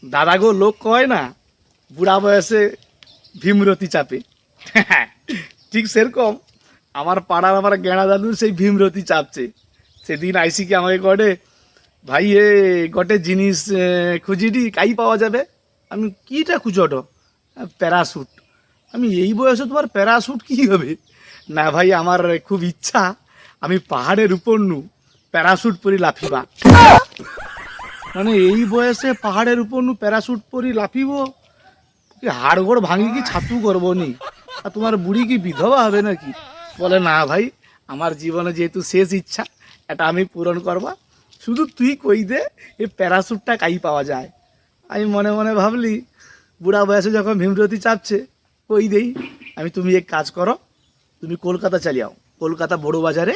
দাদা গো লোক কয় না বুড়া বয়সে ভীমরতি চাপে, ঠিক সেরকম আমার পাড়ার আমার গেঁড়া দাদু সেই ভীমরতি চাপছে। সেদিন আইসিকে আমাকে কটে, ভাই এ গটে জিনিস খুঁজিডি কাই পাওয়া যাবে। আমি কীটা খুঁজোটো? প্যারাশুট। আমি এই বয়সে তোমার প্যারাশুট কী হবে? না ভাই আমার খুব ইচ্ছা আমি পাহাড়ের উপর নু প্যারাশুট পরি লাফিবা। মানে এই বয়সে পাহাড়ের উপর নু প্যারাশুট পরি লাফিব, কি হাড়গোড় ভাঙি কি ছাতু করবো নি? আর তোমার বুড়ি কি বিধবা হবে নাকি? বলে না ভাই আমার জীবনে যেহেতু শেষ ইচ্ছা এটা আমি পূরণ করবা, শুধু তুই কই দে এই প্যারাশুটটা কাই পাওয়া যায়। আমি মনে মনে ভাবলি বুড়া বয়সে যখন ভীমরতি চাপছে কই দেই আমি, তুমি এক কাজ করো, তুমি কলকাতা চলে যাও, কলকাতা বড় বাজারে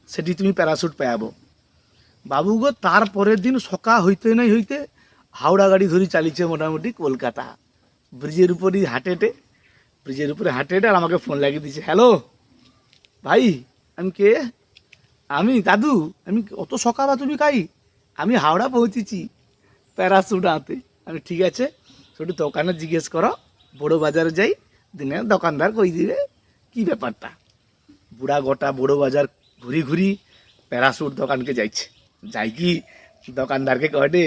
সেটি তুমি প্যারাশুট পেয়াবো। বাবু গো তারপরের দিন সকাল হইতে নাই হইতে হাওড়া গাড়ি ধরে চালিয়েছে মোটামুটি কলকাতা। ব্রিজের উপরই হাঁটেটে, ব্রিজের উপরে হাঁটেটে আর আমাকে ফোন লাগিয়ে দিচ্ছে, হ্যালো ভাই। আমি কে? আমি দাদু। আমি অত সকাল তুমি কাই? আমি হাওড়া পৌঁছেছি প্যারাশুট আনতে। আমি ঠিক আছে, শুধু দোকানে জিজ্ঞেস করো, বড় বাজারে যাই, দিনে দোকানদার কই দিবে কি ব্যাপারটা। বুড়া গোটা বড় বাজার ঘুরি ঘুরি প্যারাশুট দোকানকে যাইছে, যাই কি দোকানদারকে কটে,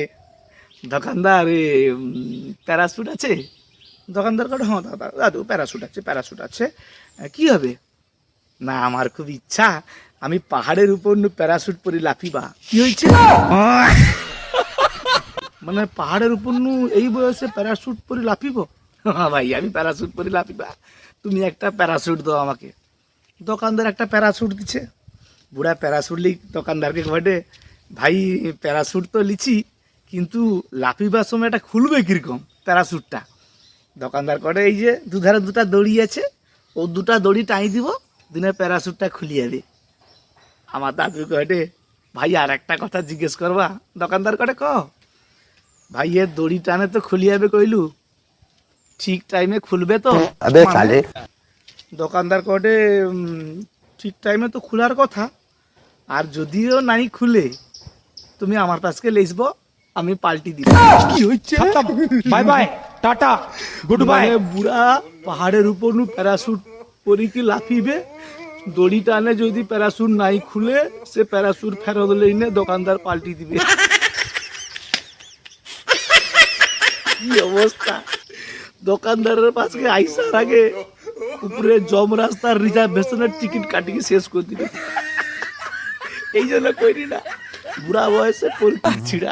দোকানদার এ প্যারাশুট আছে? দোকানদার কটে হ্যাঁ দাদা দাদু প্যারাশুট আছে, প্যারাশুট আছে, কি হবে? না আমার খুব ইচ্ছা আমি পাহাড়ের উপর প্যারাশুট পরে লাফিবা। কি হয়েছে? মানে পাহাড়ের উপর এই বয়সে প্যারাশুট পরে লাফিব? হ্যাঁ ভাই আমি প্যারাশুট পরে লাফিবা, তুমি একটা প্যারাশুট দাও আমাকে। দোকানদার একটা প্যারাশুট দিচ্ছে। বুড়া প্যারাশুট লিখ দোকানদারকে ঘটে, ভাই প্যারাশুট তো লিছি কিন্তু লাফিবার সময় এটা খুলবে কীরকম প্যারাশুটটা? দোকানদার করে এই যে দুধারে দুটা দড়ি আছে, ও দুটা দড়ি টাই দিব, দিনে প্যারাশুটটা খুলি যাবে। আমার দাদু কটে, ভাই আর একটা কথা জিজ্ঞেস করবা? দোকানদার কটে ক। ভাই এর দড়ি টানে তো খুলি যাবে কইলু, ঠিক টাইমে খুলবে তো? আবে সালে। দোকানদার কটে ঠিক টাইমে তো খোলার কথা, আর যদিও নাই খুলে তুমি আমার কাছকে লেসবো, আমি পাল্টি দিব। কি হচ্ছে? Bye bye tata good bye. বুড়া পাহাড়ের উপর প্যারাশুট পরি কি লাফিবে, দড়ি টানে যদি প্যারাশুট নাই খুলে সে প্যারাশুট ফেরত লইনে দোকানদার পাল্টি দিবে। কি অবস্থা! দোকানদারের পাশে আইসার আগে উপরে জম রাস্তার রিজার্ভেশনের টিকিট কাটিয়ে শেষ করে দিবে। এই জন্য করি না বুড়া বয়সে পরীক্ষা ছিড়া।